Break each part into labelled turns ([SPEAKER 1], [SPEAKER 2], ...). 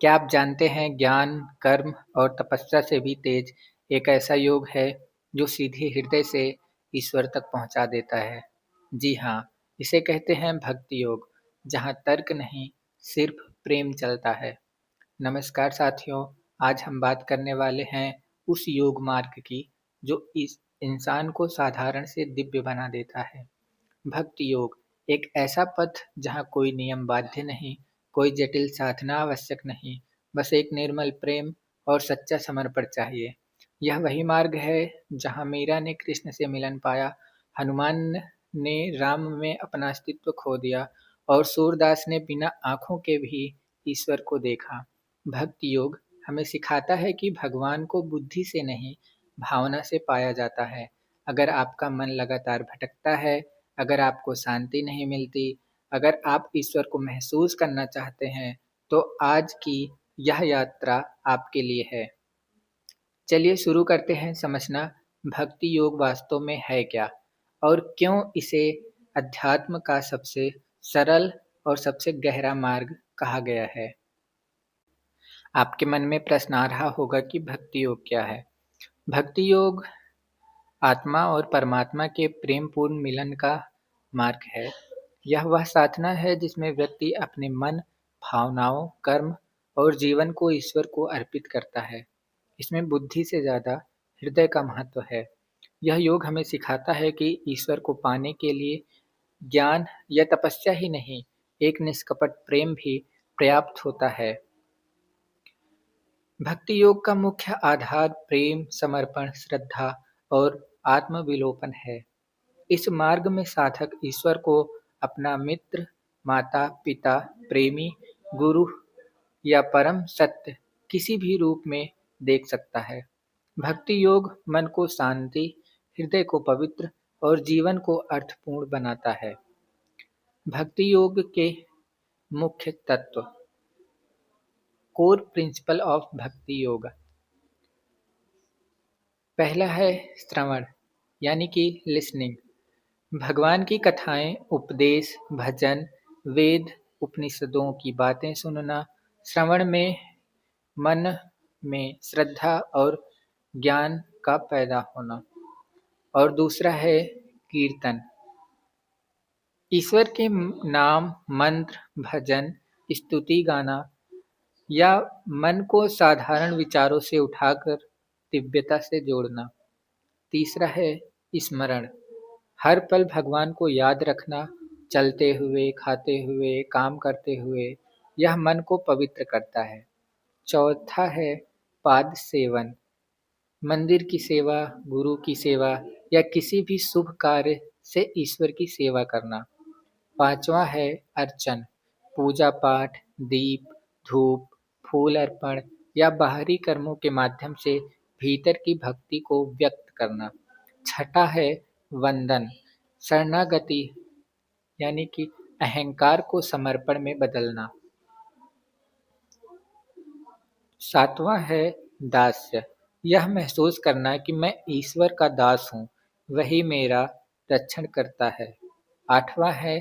[SPEAKER 1] क्या आप जानते हैं ज्ञान, कर्म और तपस्या से भी तेज एक ऐसा योग है जो सीधे हृदय से ईश्वर तक पहुंचा देता है? जी हाँ, इसे कहते हैं भक्ति योग, जहाँ तर्क नहीं, सिर्फ प्रेम चलता है। नमस्कार साथियों, आज हम बात करने वाले हैं उस योग मार्ग की जो इस इंसान को साधारण से दिव्य बना देता है। भक्ति योग एक ऐसा पथ जहाँ कोई नियम बाध्य नहीं, कोई जटिल साधना आवश्यक नहीं, बस एक निर्मल प्रेम और सच्चा समर्पण चाहिए। यह वही मार्ग है जहाँ मीरा ने कृष्ण से मिलन पाया, हनुमान ने राम में अपना अस्तित्व खो दिया और सूरदास ने बिना आंखों के भी ईश्वर को देखा। भक्ति योग हमें सिखाता है कि भगवान को बुद्धि से नहीं, भावना से पाया जाता है। अगर आपका मन लगातार भटकता है, अगर आपको शांति नहीं मिलती, अगर आप ईश्वर को महसूस करना चाहते हैं, तो आज की यह यात्रा आपके लिए है। चलिए शुरू करते हैं समझना भक्ति योग वास्तव में है क्या और क्यों इसे अध्यात्म का सबसे सरल और सबसे गहरा मार्ग कहा गया है। आपके मन में प्रश्न आ रहा होगा कि भक्ति योग क्या है। भक्ति योग आत्मा और परमात्मा के प्रेमपूर्ण मिलन का मार्ग है। यह वह साधना है जिसमें व्यक्ति अपने मन, भावनाओं, कर्म और जीवन को ईश्वर को अर्पित करता है। इसमें बुद्धि से ज़्यादा हृदय का महत्व है। यह योग हमें सिखाता है कि ईश्वर को पाने के लिए ज्ञान या तपस्या ही नहीं, एक निष्कपट प्रेम भी पर्याप्त होता है। भक्ति योग का मुख्य आधार प्रेम, समर्पण, श्रद्धा और आत्मविलोपन है। इस मार्ग में साधक ईश्वर को अपना मित्र, माता, पिता, प्रेमी, गुरु या परम सत्य किसी भी रूप में देख सकता है। भक्ति योग मन को शांति, हृदय को पवित्र और जीवन को अर्थपूर्ण बनाता है। भक्ति योग के मुख्य तत्व, कोर प्रिंसिपल ऑफ भक्ति योग। पहला है श्रवण, यानी कि लिसनिंग। भगवान की कथाएं, उपदेश, भजन, वेद, उपनिषदों की बातें सुनना। श्रवण में मन में श्रद्धा और ज्ञान का पैदा होना। और दूसरा है कीर्तन, ईश्वर के नाम, मंत्र, भजन, स्तुति गाना या मन को साधारण विचारों से उठाकर दिव्यता से जोड़ना। तीसरा है स्मरण, हर पल भगवान को याद रखना, चलते हुए, खाते हुए, काम करते हुए। यह मन को पवित्र करता है। चौथा है पाद सेवन, मंदिर की सेवा, गुरु की सेवा या किसी भी शुभ कार्य से ईश्वर की सेवा करना। पांचवा है अर्चन, पूजा पाठ, दीप, धूप, फूल अर्पण या बाहरी कर्मों के माध्यम से भीतर की भक्ति को व्यक्त करना। छठा है वंदन, शरणागति, यानी कि अहंकार को समर्पण में बदलना। सातवां है दास्य, यह महसूस करना कि मैं ईश्वर का दास हूँ, वही मेरा रक्षण करता है। आठवां है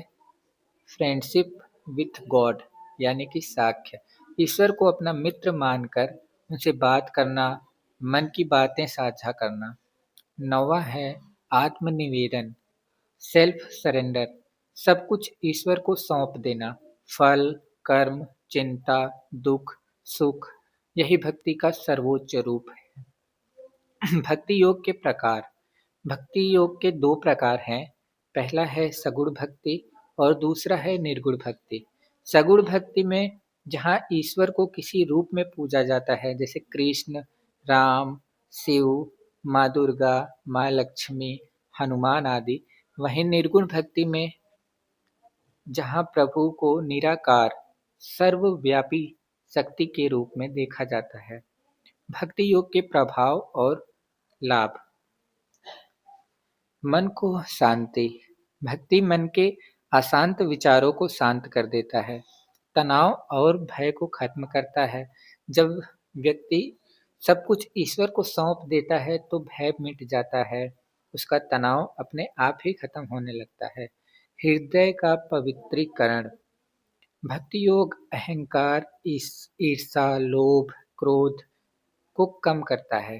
[SPEAKER 1] फ्रेंडशिप विथ गॉड, यानी कि साख्य, ईश्वर को अपना मित्र मानकर उनसे बात करना, मन की बातें साझा करना। नौवां है आत्मनिवेदन, सेल्फ सरेंडर, सब कुछ ईश्वर को सौंप देना। फल, कर्म, चिंता, दुख, सुख, यही भक्ति का सर्वोच्च रूप है। भक्ति योग के प्रकार, भक्ति योग के दो प्रकार हैं। पहला है सगुण भक्ति और दूसरा है निर्गुण भक्ति। सगुण भक्ति में जहाँ ईश्वर को किसी रूप में पूजा जाता है, जैसे कृष्ण, राम, शिव, माँ दुर्गा, माँ लक्ष्मी, हनुमान आदि। वहीं निर्गुण भक्ति में जहाँ प्रभु को निराकार, सर्वव्यापी शक्ति के रूप में देखा जाता है। भक्ति योग के प्रभाव और लाभ, मन को शांति, भक्ति मन के अशांत विचारों को शांत कर देता है, तनाव और भय को खत्म करता है। जब व्यक्ति सब कुछ ईश्वर को सौंप देता है तो भय मिट जाता है, उसका तनाव अपने आप ही खत्म होने लगता है। हृदय का पवित्रीकरण, भक्ति योग अहंकार, ईर्षा, लोभ, क्रोध को कम करता है।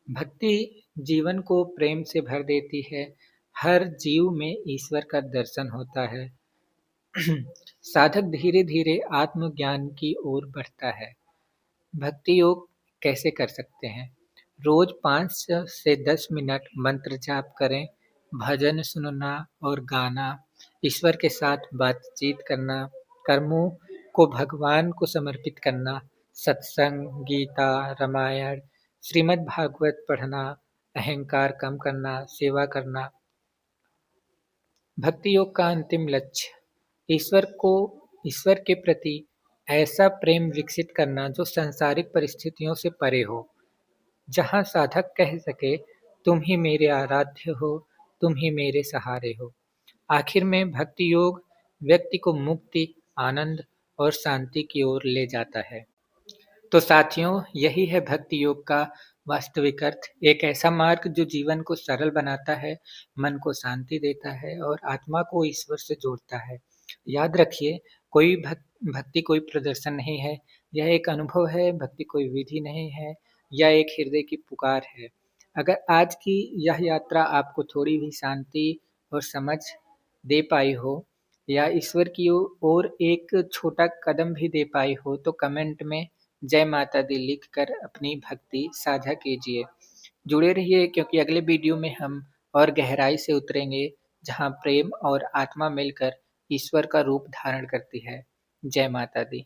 [SPEAKER 1] भक्ति जीवन को प्रेम से भर देती है। हर जीव में ईश्वर का दर्शन होता है। साधक धीरे धीरे आत्मज्ञान की ओर बढ़ता है। भक्ति योग कैसे कर सकते हैं? रोज 5 से 10 मिनट मंत्र जाप करें, भजन सुनना और गाना, ईश्वर के साथ बातचीत करना, कर्मों को भगवान को समर्पित करना, सत्संग, गीता, रामायण, श्रीमद् भागवत पढ़ना, अहंकार कम करना, सेवा करना। भक्ति योग का अंतिम लक्ष्य ईश्वर के प्रति ऐसा प्रेम विकसित करना जो सांसारिक परिस्थितियों से परे हो, जहाँ साधक कह सके, तुम ही मेरे आराध्य हो, तुम ही मेरे सहारे हो। आखिर में भक्ति योग व्यक्ति को मुक्ति, आनंद और शांति की ओर ले जाता है। तो साथियों, यही है भक्ति योग का वास्तविक अर्थ। एक ऐसा मार्ग जो जीवन को सरल बनाता है, मन को शांति देता है और आत्मा को ईश्वर से जोड़ता है। याद रखिए, भक्ति कोई प्रदर्शन नहीं है, यह एक अनुभव है। भक्ति कोई विधि नहीं है, यह एक हृदय की पुकार है। अगर आज की यह यात्रा आपको थोड़ी भी शांति और समझ दे पाई हो, या ईश्वर की ओर एक छोटा कदम भी दे पाई हो, तो कमेंट में जय माता दी लिखकर अपनी भक्ति साझा कीजिए। जुड़े रहिए, क्योंकि अगले वीडियो में हम और गहराई से उतरेंगे, जहां प्रेम और आत्मा मिलकर ईश्वर का रूप धारण करती है। जय माता दी।